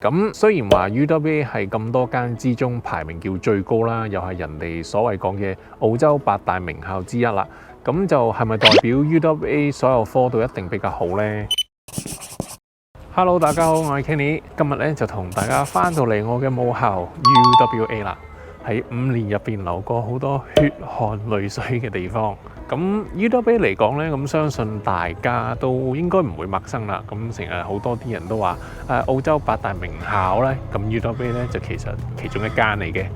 咁雖然話 UWA 係咁多間之中排名叫最高啦，又係人哋所謂講嘅澳洲8大名校之一啦。咁就係咪代表 UWA 所有科都一定比較好呢？ Hello， 大家好，我係 Kenny， 今日咧就同大家翻到嚟我嘅母校 UWA 啦。喺5年入邊流過好多血汗淚水嘅地方。咁 UWA 嚟講咧，咁相信大家都應該唔會陌生啦。咁成日好多啲人都話澳洲8大名校咧，咁 UWA 咧就其實其中一間嚟嘅。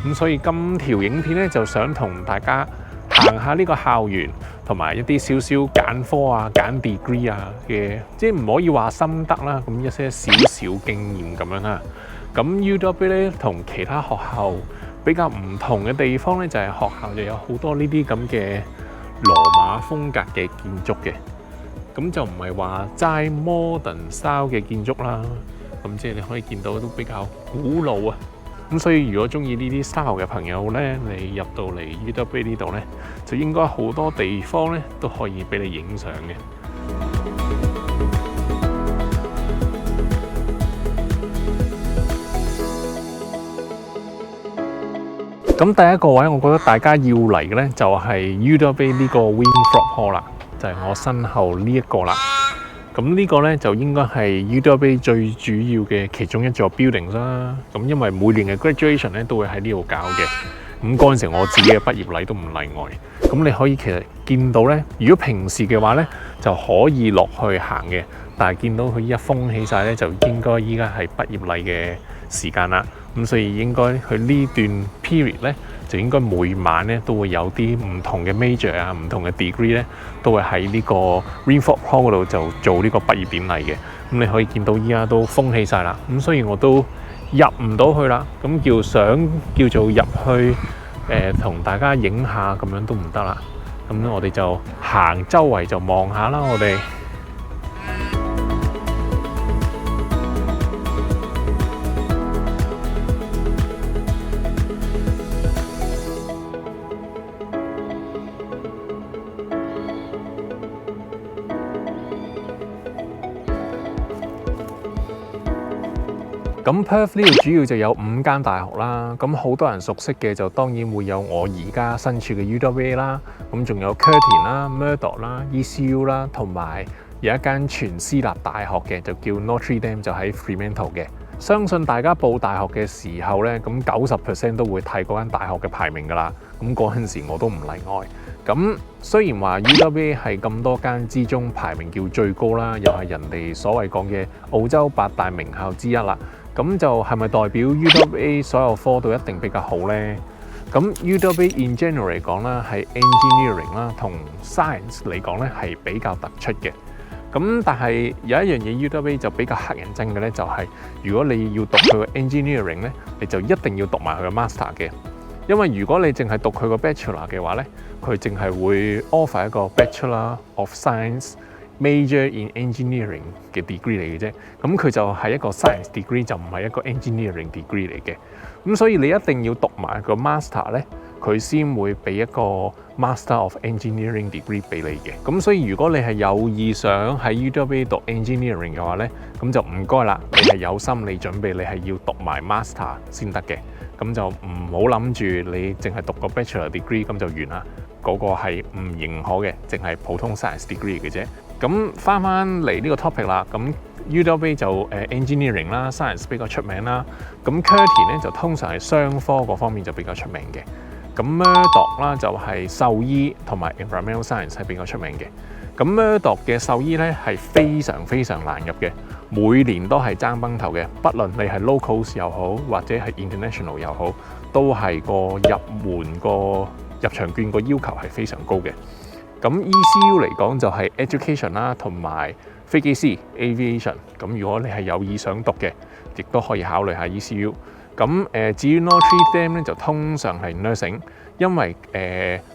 咁所以今條影片咧就想同大家行下呢個校園，同埋一啲少少揀科啊、揀 degree 啊嘅，即係唔可以話心得啦，咁一些少少經驗咁樣啦。咁 UWA 咧同其他學校比較唔同嘅地方咧，就係學校就有好多呢啲咁嘅羅馬風格嘅建築嘅，咁就唔係話齋 modern style 嘅建築啦。咁即係你可以見到都比較古老啊。咁所以如果中意呢啲 style 嘅朋友咧，你入到嚟 UWA 呢度咧，就應該好多地方咧都可以俾你影相嘅。咁第一個位，我覺得大家要嚟嘅咧，就係 UWA 呢個 Winthrop Hall 啦，就係我身後呢一個啦。咁呢個咧就應該係 UWA 最主要嘅其中一座 building 啦。咁因為每年嘅 graduation 咧都會喺呢度搞嘅。咁嗰陣時我自己嘅畢業禮都唔例外。咁你可以其實見到咧，如果平時嘅話咧就可以落去行嘅，但係見到佢依家封起晒咧，就應該依家係畢業禮嘅時間啦。咁所以應該佢呢段 period 咧，就應該每晚咧都會有啲唔同嘅 major 啊、唔同嘅 degree 咧，都會喺呢個 Winthrop Hall 嗰度就做呢個畢業典禮嘅。咁你可以見到依家都封起晒啦。咁所以我都入唔到去啦。咁想叫做入去同大家影下咁樣都唔得啦。咁我哋就行周圍就望下啦，我哋。咁 Perth 呢度主要就有5間大學啦，咁好多人熟悉嘅就當然會有我而家身處嘅 UWA 啦，咁仲有 Curtin 啦、Murdoch 啦、ECU 啦，同埋有一間全私立大學嘅就叫 Notre Dame， 就喺 Fremantle 嘅。相信大家報大學嘅時候咧，咁90% 都會睇嗰間大學嘅排名㗎啦。咁嗰陣時我都唔例外。咁雖然話 UWA 係咁多間之中排名叫最高啦，又係人哋所謂講嘅澳洲8大名校之一啦。咁就係咪代表 UWA 所有科都一定比較好呢？咁 UWA in general 嚟講啦，係 engineering 啦同 science 嚟講咧係比較突出嘅。咁但係有一樣嘢 UWA 就比較乞人憎嘅咧，就係如果你要讀佢個 engineering 咧，你就一定要讀埋佢個 master 嘅。因為如果你淨係讀佢個 bachelor 嘅話咧，佢淨係會 offer 一個 Bachelor of Science。Major in Engineering 嘅 degree 嚟嘅啫，咁佢就係一個 science degree， 就唔係一個 engineering degree 嚟嘅。咁所以你一定要讀埋個 master 咧，佢先會俾一個 Master of Engineering degree 俾你嘅。咁所以如果你係有意想喺 UWA 讀 engineering 嘅話咧，咁就唔該啦，你係有心理準備，你係要讀埋 master 先得嘅。咁就唔好諗住你淨係讀個 bachelor degree 咁就完啦，嗰個係唔認可嘅，淨係普通 science degree 嘅啫。咁翻嚟呢個 topic 啦，咁 UWA 就engineering 啦 ，science 比較出名啦。咁 Curtin 咧就通常係商科嗰方面就比較出名嘅。咁 Murdoch 啦就係獸醫同埋 environmental science 係比較出名嘅。咁 Murdoch 嘅獸醫咧係非常非常難入嘅，每年都係爭崩頭嘅。不論你係 locals 又好，或者係 international 又好，都係個入門個入場券個要求係非常高嘅。咁 ECU 嚟講就係 education 啦，同埋飛機師 aviation。咁如果你係有意想讀嘅，亦都可以考慮下 ECU。咁至於 Notre Dame 咧就通常係 nursing， 因為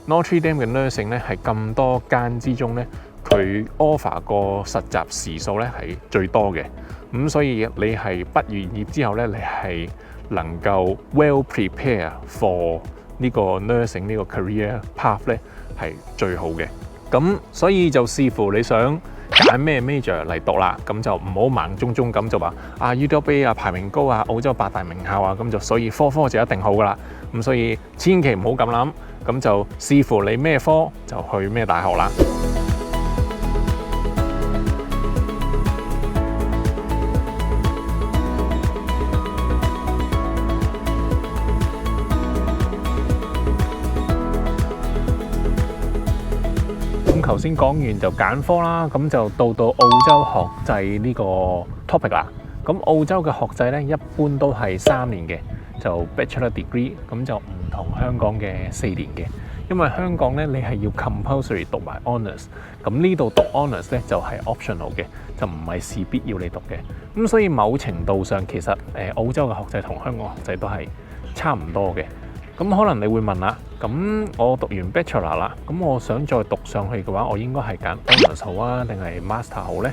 Notre Dame 嘅 nursing 咧係咁多間之中咧，佢 offer 個實習時數咧係最多嘅。咁所以你係畢完業之後咧，你係能夠 well prepare for 呢個 nursing 呢個 career path 咧係最好嘅。咁所以就視乎你想揀咩 major 嚟讀啦，咁就唔好盲中中咁就話UWA 啊排名高啊，澳洲8大名校啊，咁就所以科就一定好噶啦。咁所以千祈唔好咁諗，咁就視乎你咩科就去咩大學啦。頭先講完就揀科啦，咁就到澳洲學制呢個 topic 啦。咁澳洲嘅學制呢，一般都係3年嘅，就 Bachelor Degree， 咁就唔同香港嘅4年嘅。因為香港呢，你係要 compulsory 讀埋 honours， 咁呢度讀 honours 呢，就係 optional 嘅，就唔係事必要你讀嘅。咁所以某程度上其實澳洲嘅學制同香港學制都係差唔多嘅。咁可能你會問啦，咁我讀完 Bachelor 啦，咁我想再讀上去嘅話，我應該係揀 Honours 好啊，定係 Master 好呢？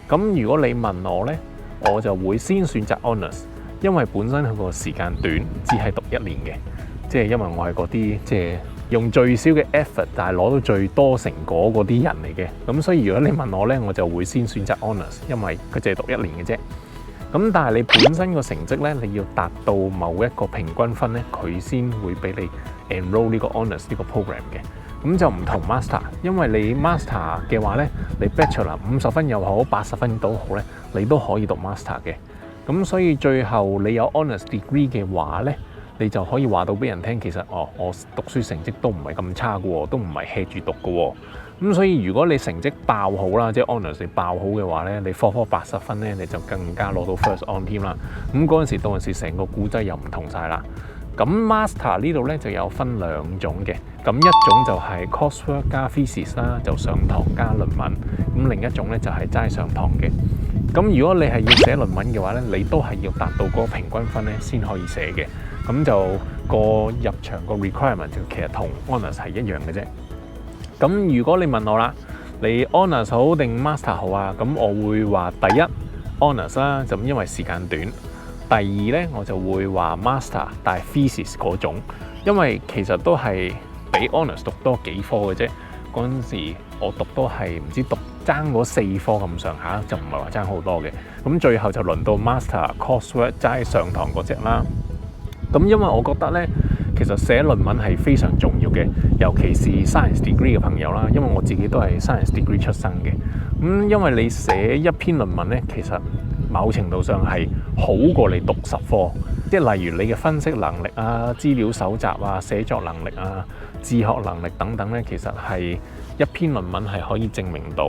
咁如果你問我呢，我就會先選擇 Honours， 因為本身佢個時間短，只係讀1年嘅，即係因為我係嗰啲即係用最少嘅 effort， 但係攞到最多成果嗰啲人嚟嘅。咁所以如果你問我呢，我就會先選擇 Honours， 因為佢淨係讀1年嘅啫。咁但係你本身個成績咧，你要達到某一個平均分咧，佢先會俾你 enroll 呢個 honours 呢個 program 嘅。咁就唔同 master， 因為你 master 嘅話咧，你 bachelor 50分又好，80分都好咧，你都可以讀 master 嘅。咁所以最後你有 honours degree 嘅話咧，你就可以話到俾人聽，其實我讀書成績都唔係咁差嘅喎，都唔係 hea 住讀嘅喎。咁所以如果你成績爆好啦，即係 honours 你爆好嘅話咧，你科80分咧，你就更加攞到 first on 添啦。咁嗰陣時到陣時成個古仔又唔同晒啦。咁 master 呢度咧就有分2種嘅，咁一種就係 coursework 加 thesis 啦，就上堂加論文。咁另一種咧就係齋上堂嘅。咁如果你係要寫論文嘅話咧，你都係要達到嗰個平均分咧先可以寫嘅。咁就個入場個 requirement 就其實同 honours 係一樣嘅啫。咁如果你問我啦，你 honours 好定 master 好啊？咁我會話第一 honours 啦，就因為時間短。第二咧，我就會話 master， 但係 thesis 嗰種，因為其實都係比 honours 讀多幾科嘅啫。嗰陣時我讀都係唔知讀爭嗰4科咁上下，就唔係話爭好多嘅。咁最後就輪到 master coursework 齋上堂嗰隻啦。咁因為我覺得咧，其實寫論文係非常重要嘅，尤其是 science degree 嘅朋友啦。因為我自己都係 science degree 出身嘅。因為你寫一篇論文咧，其實某程度上係好過你讀10科。即係例如你嘅分析能力啊、資料搜集啊、寫作能力啊、自學能力等等咧，其實係一篇論文係可以證明到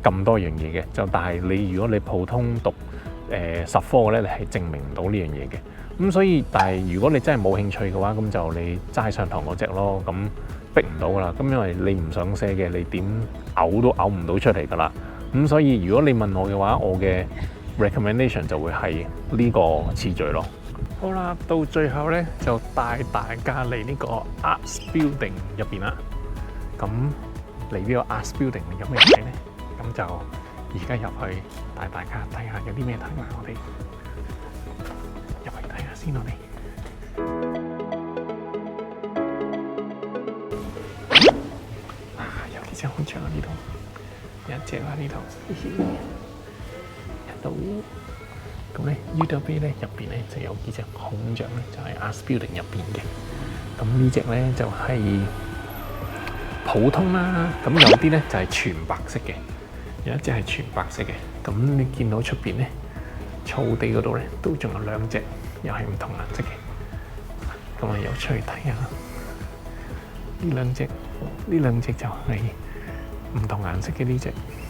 咁多樣嘢嘅。就但係如果你普通讀10科嘅咧，你係證明唔到呢樣嘢嘅。咁所以，但係如果你真係冇興趣嘅話，咁就你齋上堂嗰隻咯，咁逼唔到噶啦。咁因為你唔想寫嘅，你點嘔都嘔唔到出嚟噶啦。咁所以如果你問我嘅話，我嘅 recommendation 就會係呢個次序咯。好啦，到最後咧就帶大家嚟呢個 Arts Building 入邊啦。咁嚟呢個 Arts Building 有咩睇咧？咁就而家入去帶大家睇下有啲咩睇啦，我哋。入去睇下先，我哋有幾隻孔雀啊！呢度有一隻啦，呢度一度。咁咧 UWA 咧入邊咧就有幾隻孔雀咧，就係 Arts Building 入邊嘅。咁呢隻咧就係普通啦，咁有啲咧就係全白色嘅，有一隻係全白色嘅。咁你見到出邊咧？草地嗰度咧都仲有2隻，又係唔同顏色嘅。咁啊，又出去睇下呢兩隻就係唔同顏色嘅呢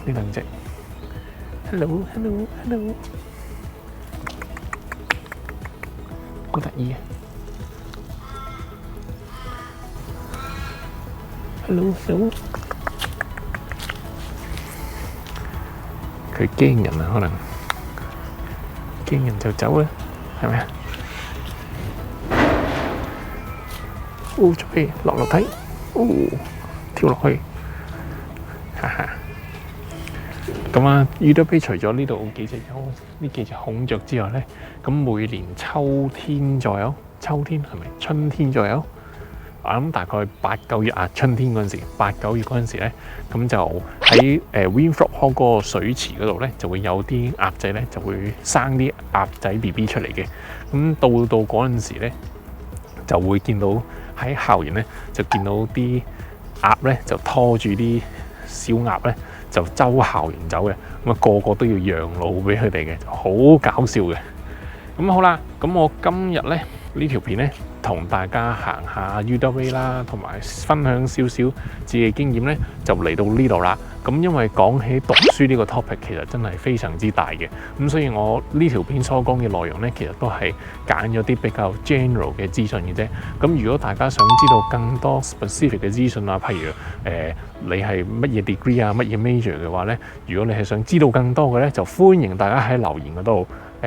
兩隻。Hello， 好得意啊 ！Hello， 佢驚人啊，可能。見人就走啦，係咪啊？再落樓梯，跳落去，哈哈。咁啊，UWA除咗呢度幾隻孔雀之外咧，咁每年秋天係咪春天左右，我諗大概8、9月啊，春天嗰陣時，8、9月嗰陣時咧，咁就喺Winthrop Hall 嗰個水池嗰度咧，就會有啲鴨仔咧，就會生啲鴨仔 BB 出嚟嘅。咁到嗰陣時咧，就會見到喺校園咧，就見到啲鴨咧，就拖住啲小鴨咧，就周校園走嘅。咁啊，個個都要讓路俾佢哋嘅，好搞笑嘅。咁好啦，咁我今日咧呢條片咧，同大家行下 UWA 啦，同埋分享少少自己經驗咧，就嚟到呢度啦。咁因為講起讀書呢個 topic，其實真係非常之大嘅。咁所以我呢條片所講嘅內容咧，其實都係揀咗啲比較 general 嘅資訊嘅啫。咁如果大家想知道更多 specific 嘅資訊啊，譬如你係乜嘢 degree 啊，乜嘢 major 嘅話咧，如果你係想知道更多嘅咧，就歡迎大家喺留言嗰度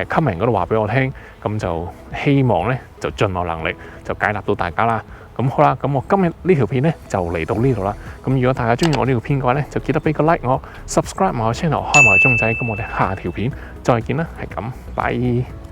comment 嗰度話俾我聽。咁就希望咧就盡我能力就解答到大家啦。咁好啦，咁我今日呢條片咧就嚟到呢度啦。咁如果大家中意我呢條片嘅話咧，就記得俾個 like 我 ，subscribe 埋我 channel， 開埋個鐘仔。咁我哋下條片再見啦，係咁，拜。